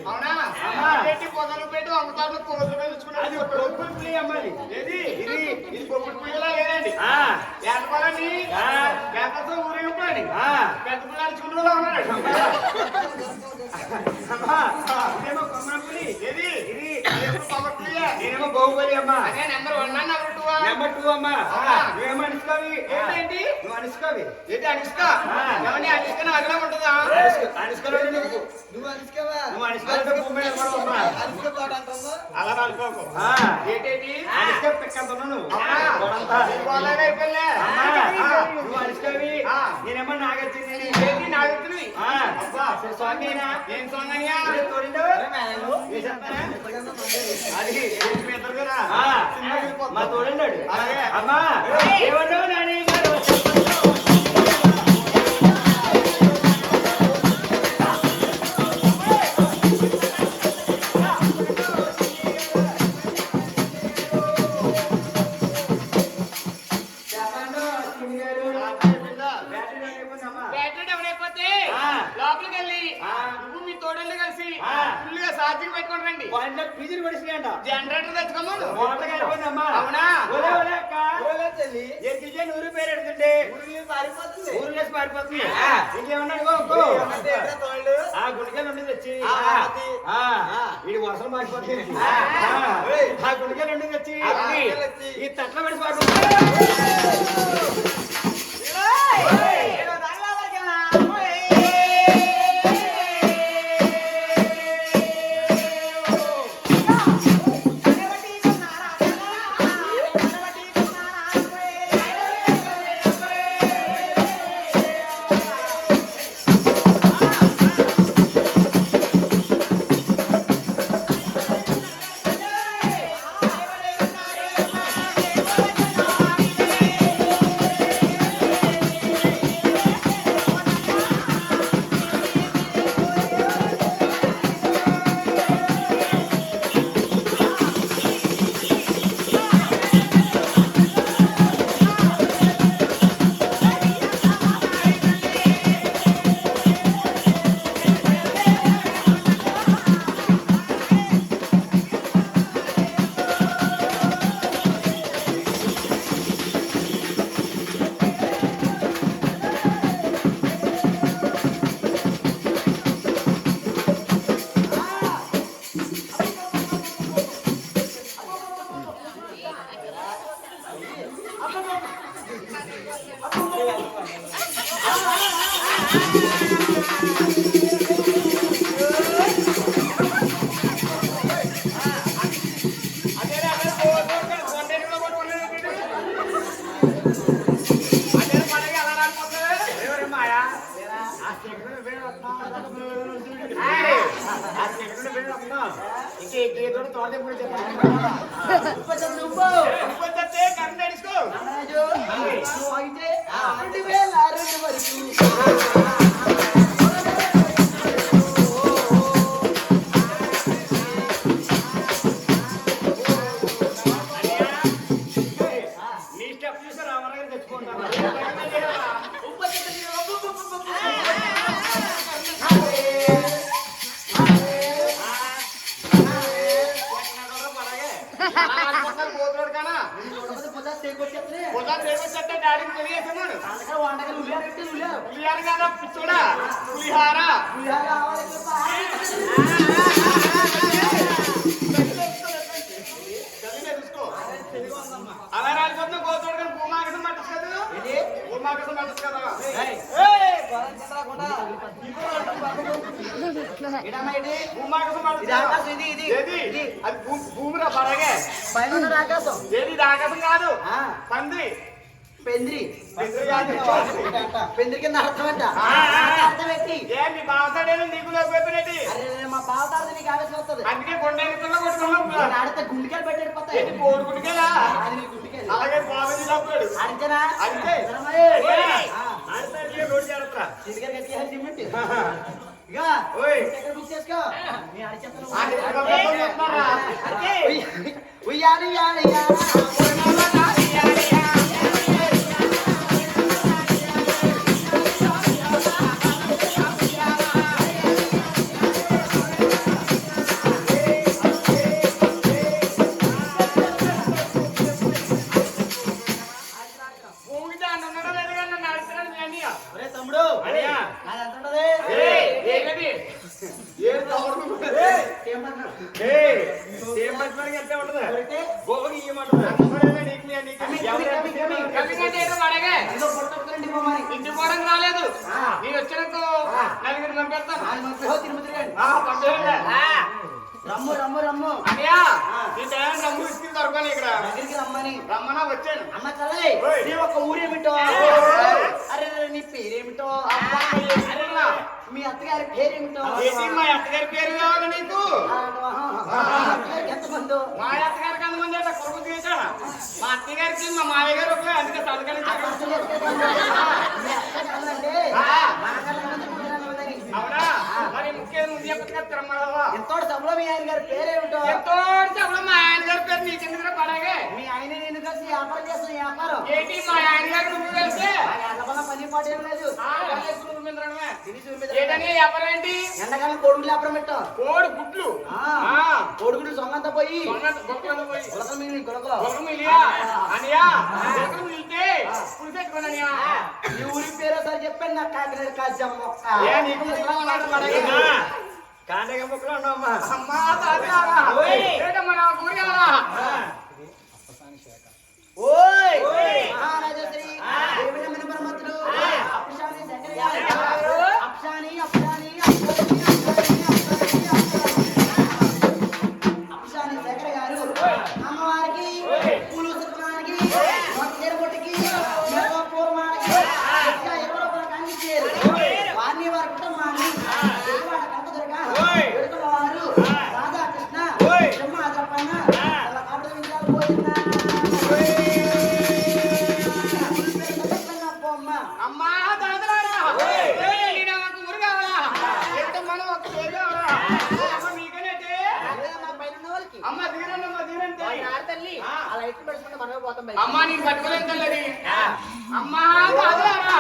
అవునా పెట్టి పొదలు పెట్టి అమ్ముతారు కోతులు తెచ్చుకున్నాడు అమ్మాలి ఇది బొబ్బుడు పుయ్యలా లేదండి ఎంతకోదండి ఎంతతో ఊరేగిపోయాడు పెద్ద పిల్లలు చుండ్రులో ఉన్నాడు నేనేమో బాహుబలి అమ్మా నెంబర్ 1 నెంబర్ 2 అమ్మా నువ్వేమో అనుష్కవి ఏంటి నువ్వు అనుష్కవి ఏంటి అనుష్క ఏమని అనుష్క అగలా ఉంటుందా అనుష్కలో నువ్వు అనుష్కవా నువ్వు అనుష్కలో భూమి అనుష్క పాట అంటుందో అలా అనుకోకు ఏంటి అనుష్క పెక్కంటున్నావు నువ్వు నువ్వు అనుష్కవి నేనేమో నాగర్జున ఏంటి నాగర్జునవి స్వామినా ఏం స్వామి తోడిండు అది మా తోడన్నాడు అమ్మా ఏమన్నావు నాని గారు లోపలికి వెళ్ళి నువ్వు మీ తోడళ్ళు కలిసి ఫుల్గా సాధ్యం పెట్టుకుని రండి ఫీజులు పడిసినాయంట జనరేటర్ తెచ్చుకోమను అవునా ఊరు పేరు ఎడుతుంటే ఊరులేసి పారిపోతుంది ఇంకేమన్నాడు గుడికలు నుండి తెచ్చి వీడి వర్షం పారిపోతుంది ఆ గుడికలు నుండి తెచ్చి ఈ తట్ల పడి పారిపోతుంది భూమిలో పడగే ఆకాశం ఏది ఆకాశం కాదు పంది పెంద్రి పెంద్రి కింద అర్థం అంట అర్థం ఎట్టి మీ బావతాడేమో నీకు లేకపోయినట్టు మా బావతాడు నీకు ఆవేశం వస్తుంది అందుకే కొండెక్కుల్లో కొట్టుకున్నాం ఆడితే గుండెకాయలు పెట్టేపోతాయి కోడి గుండెకాయలా అది నీ గుండెకాయలు అలాగే బాబు చెప్పాడు అడిచనా అంటే ఆడితే రోడ్ చేరతా చిటికలు ఎత్తి సిమెంట్ ఇక ఎక్కడ బుక్ చేసుకో నీ అడిచేస్తాను ఉయ్యాలి యాలి తమ్ముడు అనియా అది ఎంత ఉంటది ఇంటి పోవడం రాలేదు నేను వచ్చినకు నలుగురు రమ్ము రమ్ము రమ్ము అనియా ఈ టైం రమ్ము ఇచ్చి దొరకని ఇక్కడ దగ్గరికి రమ్మని రమ్మనా వచ్చాను అమ్మ తల్లి నీ ఒక ఊరేమిటో అరే నీ పేరేమిటో మీ అత్తగారి పేరేమిటో మా అత్తగారి పేరు కావాలి నీకు ఎంతమంది మా అత్తగారికి అంతమంది అంటే కొడుకు చేశాడు మా అత్తగారికి మా మాయ గారు ఒక అందుకే తలకలించారు అవునా మరి ముఖ్య ముందు చెప్పగా తిరమ్మలవా ఎంతో సభలో మీ ఆయన గారి పేరేమిటో ఎంతో చెప్పడం మా ఆయన గారి పేరు నీ కింద పడగే మీ ఆయన నేను కలిసి వ్యాపారం చేస్తున్న వ్యాపారం ఏంటి మా ఆయన గారు నువ్వు కలిసి పని పాట ఏం లేదు ఏటని వ్యాపారం ఏంటి ఎండకాలం కోడుగులు వ్యాపారం పెట్టాం కోడి గుడ్లు కోడిగుడ్లు సొంగంతా పోయి గొప్ప మిగిలి గొడవ అనియా మిగిలితే పులిసెట్టుకోననియా ఈ ఊరి పేరు సార్ చెప్పాను నాకు కాకినాడ కాజ్యం మొక్క కాండగ ముక్కలు ఉన్నావమ్మా అమ్మా తాతరా మన ఊరి కావాలా ఓయ్ మహారాజశ్రీ దేవినమన పరమతులు అప్షాని శంకరయ్య అప్షాని అప్షాని అప్షాని శంకర గారు అమ్మవారికి పూలు సుఖానికి మొత్తేరు కొట్టుకి మెరవ పూర్వానికి ఇంకా 20 రూపాయలకు అందించారు వారిని వారి కుటుంబాన్ని ఎదురువాడ కనకదుర్గ వెనుకల వారు రాధాకృష్ణ బ్రహ్మాదప్పన్న వాళ్ళ కాపుల విజయాలు పోతున్నా అమ్మా తాతరారా నాకు ఊరు కావాలా ఎంత మనం ఒక పేరు కావాలా అమ్మ మీకనేటే అమ్మ దిగరండి తల్లి అలా ఎట్టు పెట్టుకుంటే మనమే పోతాం అమ్మా నీకు పట్టుకోలేదు తల్లి అమ్మా తాతరారా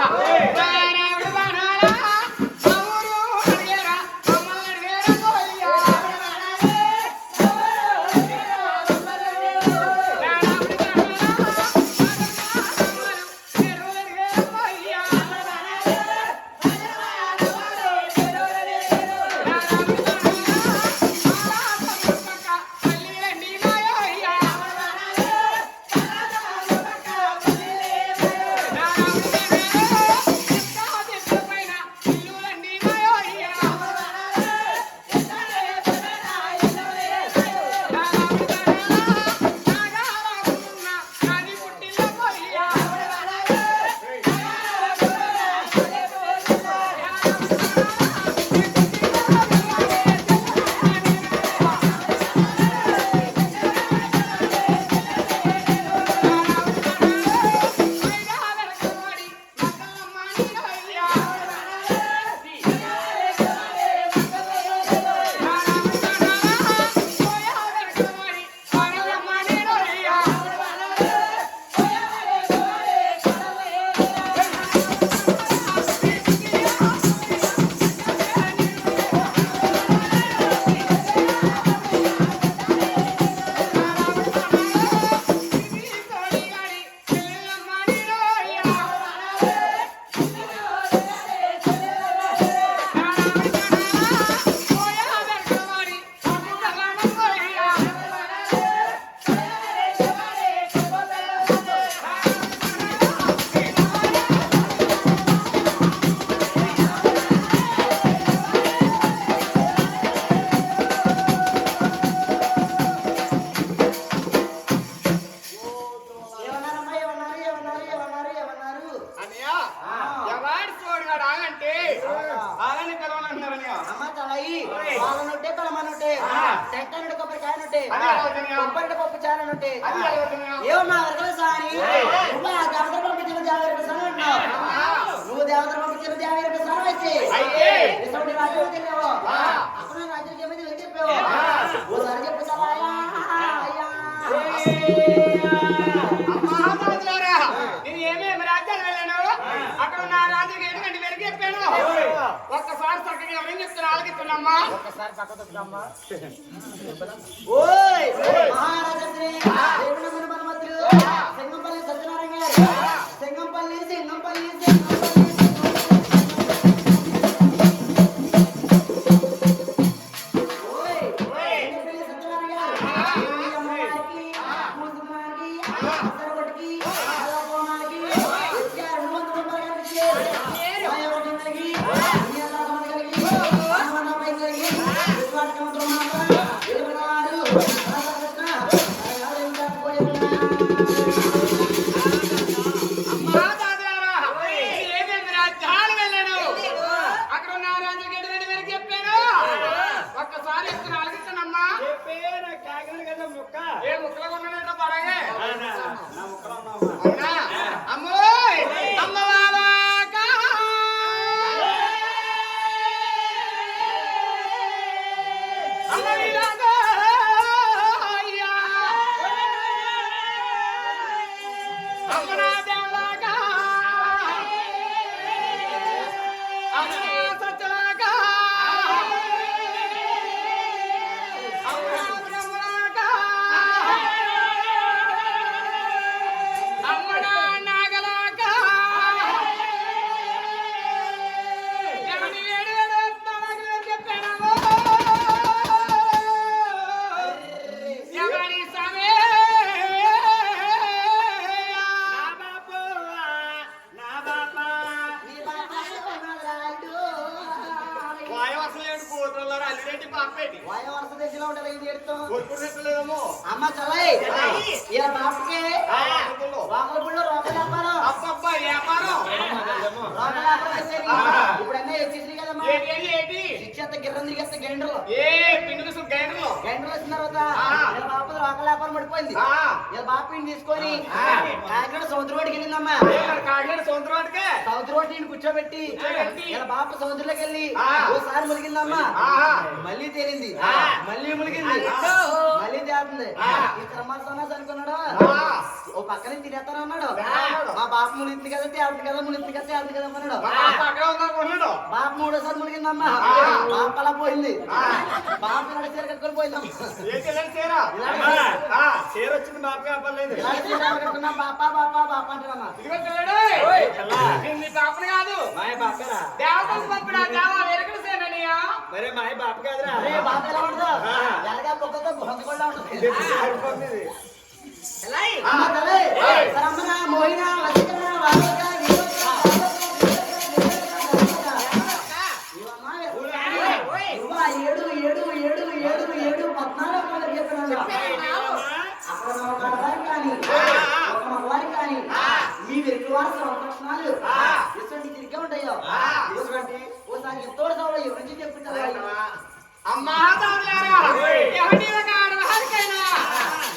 కొబ్బరి పప్పు చాలా ఉంటాయి ఏమన్నా అరగల సాని నువ్వు ఆ దేవతలు పంపించిన దేవత సార్ అంటున్నావు నువ్వు దేవతలు పంపించిన దేవత సార్ అయితే ఇటువంటి రాజ్యం తెలియవు అక్కడ రాజ్యం ఏమైతే చెప్పావు ఓసారి చెప్పు నేను ఏమేమి రాజ్యాలు వెళ్ళాను అక్కడ నా రాజుకి ఎందుకంటే వెనక చెప్పాను ఒక్కసారి చక్కగా ఎవరేం చెప్తున్నా ఆలకిస్తున్నామ్మా ఒక్కసారి పక్కదమ్మా ఓయ్ మహారాజశ్రీ దేవుని మనమంత్రులు సింగంపల్లి సత్యనారాయణ గారు సింగంపల్లి అవునా అమ్మోయ్ అమ్మ బాబాకా అమ్మ వీరాగా అయ్యా అమ్మ నా దేవలాగా అమ్మ సత్యలాగా అమ్మ బ్రహ్మలాగా అమ్మ నా నాగలాగా ఎవరి వేడు వేడు చెప్పాను ఎవరి సమయ నీ బాబాయ్ ఉన్నాడు. వాయవసలేడు కోతులారా అల్లిరెడ్డి పాపేటి వాయ వరుస దశలో ఉండాలి ఇది ఎడుతాం. కొట్టుకునేట్లేదేమో అమ్మ చలై ఇలా బాపుకి వాకల పుళ్ళు రోకల వ్యాపారం అబ్బబ్బా వ్యాపారం రోకల వ్యాపారం చేసేది. ఇప్పుడన్నా వచ్చేసింది కదమ్మా. ఏంటి శిక్ష గిర్రం తిరిగేస్తే గంటలు ఏ పిండుకు గైడర్లో గంటలు వచ్చిన తర్వాత ఇలా బాపు రోకల వ్యాపారం పడిపోయింది. ఇలా బాపుని తీసుకొని కాకినాడ సముద్రం వాడికి వెళ్ళిందమ్మా. కాకినాడ సొంత వాటికే సముద్రం వాడిని కూర్చోబెట్టి ఇలా బాపు సముద్రంలోకి వెళ్ళి ఓసారి ములిగిందమ్మా. మళ్ళీ తేలింది, మళ్ళీ ములిగింది, మళ్ళీ తేలుతుంది. ఈ క్రమాలు సన్నాసి అనుకున్నాడు ఓ పక్కన తినేస్తాను అన్నాడు. మా బాపు ములింది కదా తేలుతుంది కదా, ములింది కదా తేలుతుంది కదా అన్నాడు. అక్కడ ఉందనుకున్నాడు బాపు మూడోసారి ములిగిందమ్మా. బాపు అలా పోయింది. బాపు ఇలాంటి చీర కట్టుకొని పోయిందమ్మా. ఏంటి చేరా చీర వచ్చింది బాబు కాపలేదు ఇలాంటి చీర కట్టుకున్నా బాపా బాపా బాపా అంటాడమ్మా. ఇదిగో పిల్లడు నీ పాపను కాదు మాయ బాపరా దేవతకు పంపిన దేవ వెరకల సేననియా మరే మాయ బాప కాదురా అరే బాపు ఎలా ఉండదు ఎలాగా కుక్కతో బొందకుండా ఉంటుంది. అమ్మ తల్లి, రమణ, మోహిన, వశికర, వాసుక, వినోద, ఇవమ్మా, ఇవ్వ, ఏడు ఏడు ఏడు ఏడు ఏడు 14 మంది చెప్పినాను. అక్కడ ఒక అబ్బాయి కానీ ఒక మగవారి కానీ మీ వెరికి వారు సంరక్షణాలు ఎటువంటి తిరిగే ఉంటాయో ఓసారి ఎంతోడు సవడ ఎవరి చెప్పింటారు. అమ్మా తాతలారా ఎవరి ఒక ఆడవారికైనా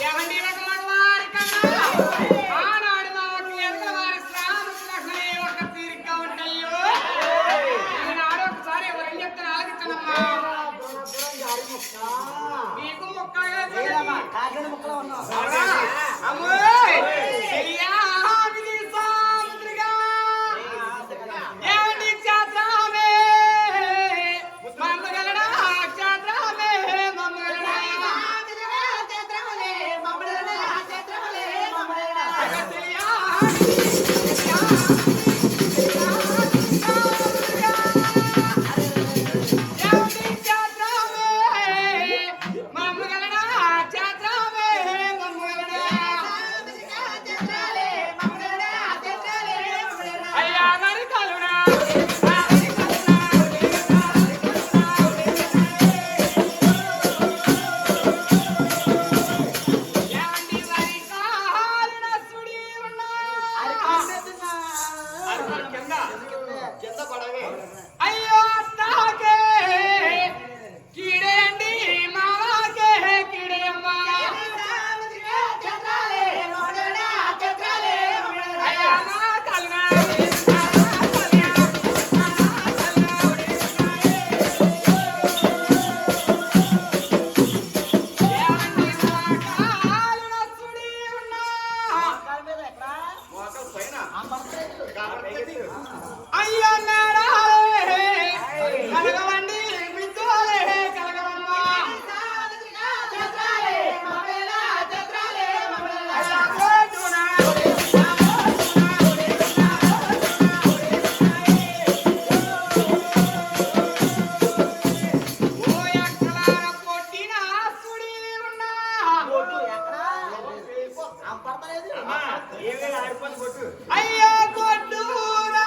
ఎవరి ఒక మగవారికైనా ఆనాడు నాకు ఎరుక వారి శ్రామకులే ఒక తీరిక ఉంటాయో ఈనాడు ఒకసారి ఎవరేం చెప్తాను ఆలకించనమ్మా నీకు ముక్కగా లేదమ్మా, కాకినాడ ముక్కలో ఉన్నాం. అమ్మోయ్ చెయ్యా విధి సాముద్రిగా ఏమండి క్షేత్రమే మమ్మగలడా క్షేత్రమే మమ్మగలడా చెయ్యా ఏమండి క్షేత్రమే మమ్మగలడా క్షేత్రమే మమ్మగలడా అయ్యా మరి కలుడా ఏమండి మరి కాలున సుడి ఉన్నా కింద పడవే అయ్యో తాకే కీడేండి మావాకే కీడేమ్మా అయ్యా నా కలునా ఏమండి మరి కాలున సుడి ఉన్నా కాలు మీద ఎక్కడ? మోకం పైన ఆ పడతలేదు. అయ్యో నాడాలే కలగవండి మిత్రులే కలగవమ్మా అయ్యా కోటునా ఓ ఎక్కలార పొట్టిన సుడి ఉన్నా కొట్టు ఎక్కడ? ఆ పడతలేదు. అయ్యో కొట్టూరా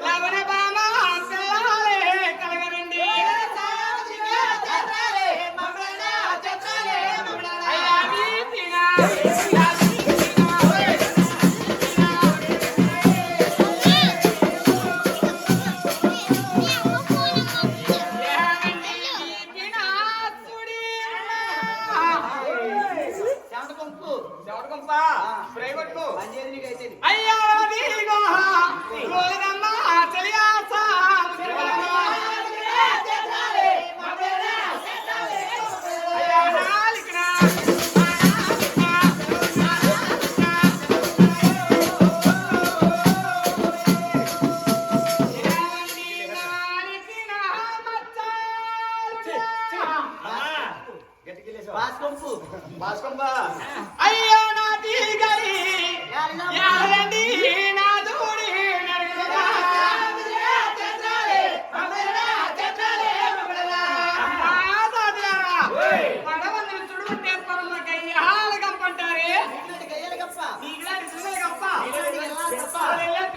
లవణ బామ పిల్లాలే కలగరండి అయ్యా వీపినా శాంత కొంపు. చెవటకుంప బాస్కొంపు బాస్కొంబా అయ్యో నా తీగలి యారండి